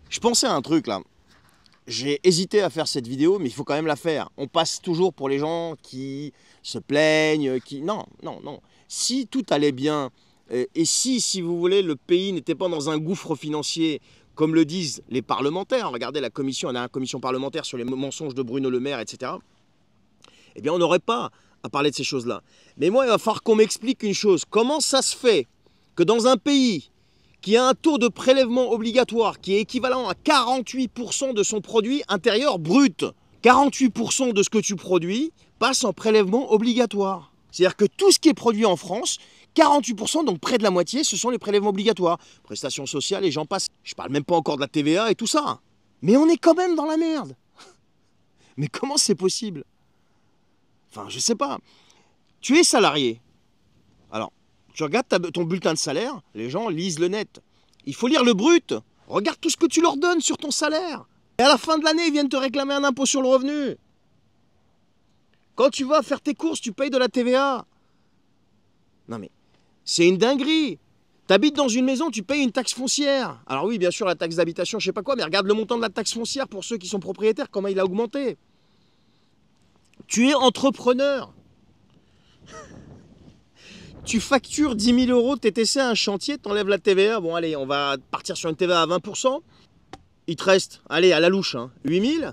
Je pensais à un truc là. J'ai hésité à faire cette vidéo, mais il faut quand même la faire. On passe toujours pour les gens qui se plaignent, qui... Non, non, non. Si tout allait bien, et si vous voulez, le pays n'était pas dans un gouffre financier, comme le disent les parlementaires, regardez la commission, on a une commission parlementaire sur les mensonges de Bruno Le Maire, etc. Eh bien, on n'aurait pas à parler de ces choses-là. Mais moi, il va falloir qu'on m'explique une chose. Comment ça se fait que dans un pays qui a un taux de prélèvement obligatoire qui est équivalent à 48% de son produit intérieur brut, 48% de ce que tu produis passe en prélèvement obligatoire. C'est-à-dire que tout ce qui est produit en France, 48%, donc près de la moitié, ce sont les prélèvements obligatoires. Prestations sociales et j'en passe. Je parle même pas encore de la TVA et tout ça. Mais on est quand même dans la merde. Mais comment c'est possible? Enfin, je sais pas. Tu es salarié. Alors, tu regardes ton bulletin de salaire, les gens lisent le net. Il faut lire le brut. Regarde tout ce que tu leur donnes sur ton salaire. Et à la fin de l'année, ils viennent te réclamer un impôt sur le revenu. Quand tu vas faire tes courses, tu payes de la TVA. Non mais, c'est une dinguerie. T'habites dans une maison, tu payes une taxe foncière. Alors oui, bien sûr, la taxe d'habitation, je sais pas quoi, mais regarde le montant de la taxe foncière pour ceux qui sont propriétaires, comment il a augmenté. Tu es entrepreneur. Tu factures 10 000 euros de TTC à un chantier, t'enlèves la TVA. Bon, allez, on va partir sur une TVA à 20%. Il te reste, allez, à la louche, 8 000.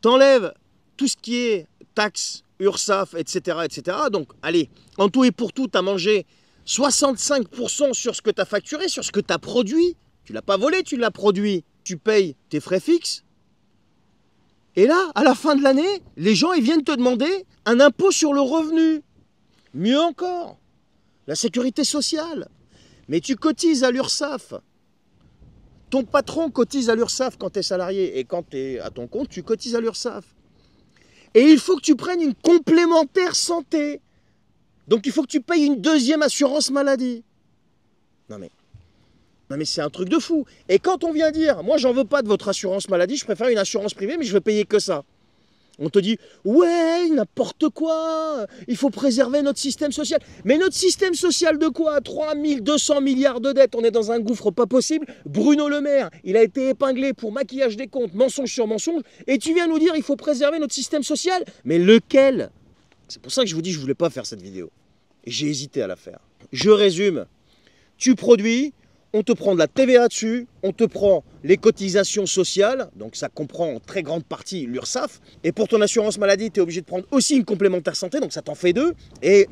T'enlèves tout ce qui est taxes, URSSAF, etc., etc. Donc, allez, en tout et pour tout, t'as mangé 65% sur ce que t'as facturé, sur ce que t'as produit. Tu l'as pas volé, tu l'as produit. Tu payes tes frais fixes. Et là, à la fin de l'année, les gens, ils viennent te demander un impôt sur le revenu. Mieux encore, la sécurité sociale. Mais tu cotises à l'URSSAF. Ton patron cotise à l'URSSAF quand tu es salarié. Et quand tu es à ton compte, tu cotises à l'URSSAF. Et il faut que tu prennes une complémentaire santé. Donc il faut que tu payes une deuxième assurance maladie. Non mais c'est un truc de fou. Et quand on vient dire, moi j'en veux pas de votre assurance maladie, je préfère une assurance privée, mais je veux payer que ça. On te dit, ouais, n'importe quoi, il faut préserver notre système social. Mais notre système social de quoi? 3200 milliards de dettes, on est dans un gouffre pas possible. Bruno Le Maire, il a été épinglé pour maquillage des comptes, mensonge sur mensonge, et tu viens nous dire, il faut préserver notre système social? Mais lequel? C'est pour ça que je vous dis, je voulais pas faire cette vidéo. Et j'ai hésité à la faire. Je résume, tu produis, on te prend de la TVA dessus, on te prend les cotisations sociales, donc ça comprend en très grande partie l'URSSAF, et pour ton assurance maladie, tu es obligé de prendre aussi une complémentaire santé, donc ça t'en fait deux, et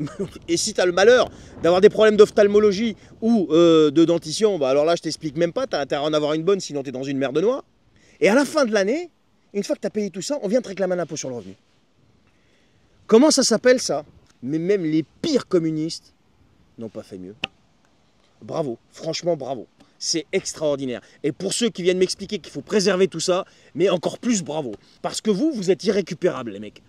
si tu as le malheur d'avoir des problèmes d'ophtalmologie ou de dentition, bah alors là je t'explique même pas, tu as intérêt à en avoir une bonne, sinon tu es dans une merde noire. Et à la fin de l'année, une fois que tu as payé tout ça, on vient te réclamer un impôt sur le revenu. Comment ça s'appelle ça? Mais même les pires communistes n'ont pas fait mieux. Bravo, franchement bravo, c'est extraordinaire. Et pour ceux qui viennent m'expliquer qu'il faut préserver tout ça, mais encore plus bravo. Parce que vous êtes irrécupérables les mecs.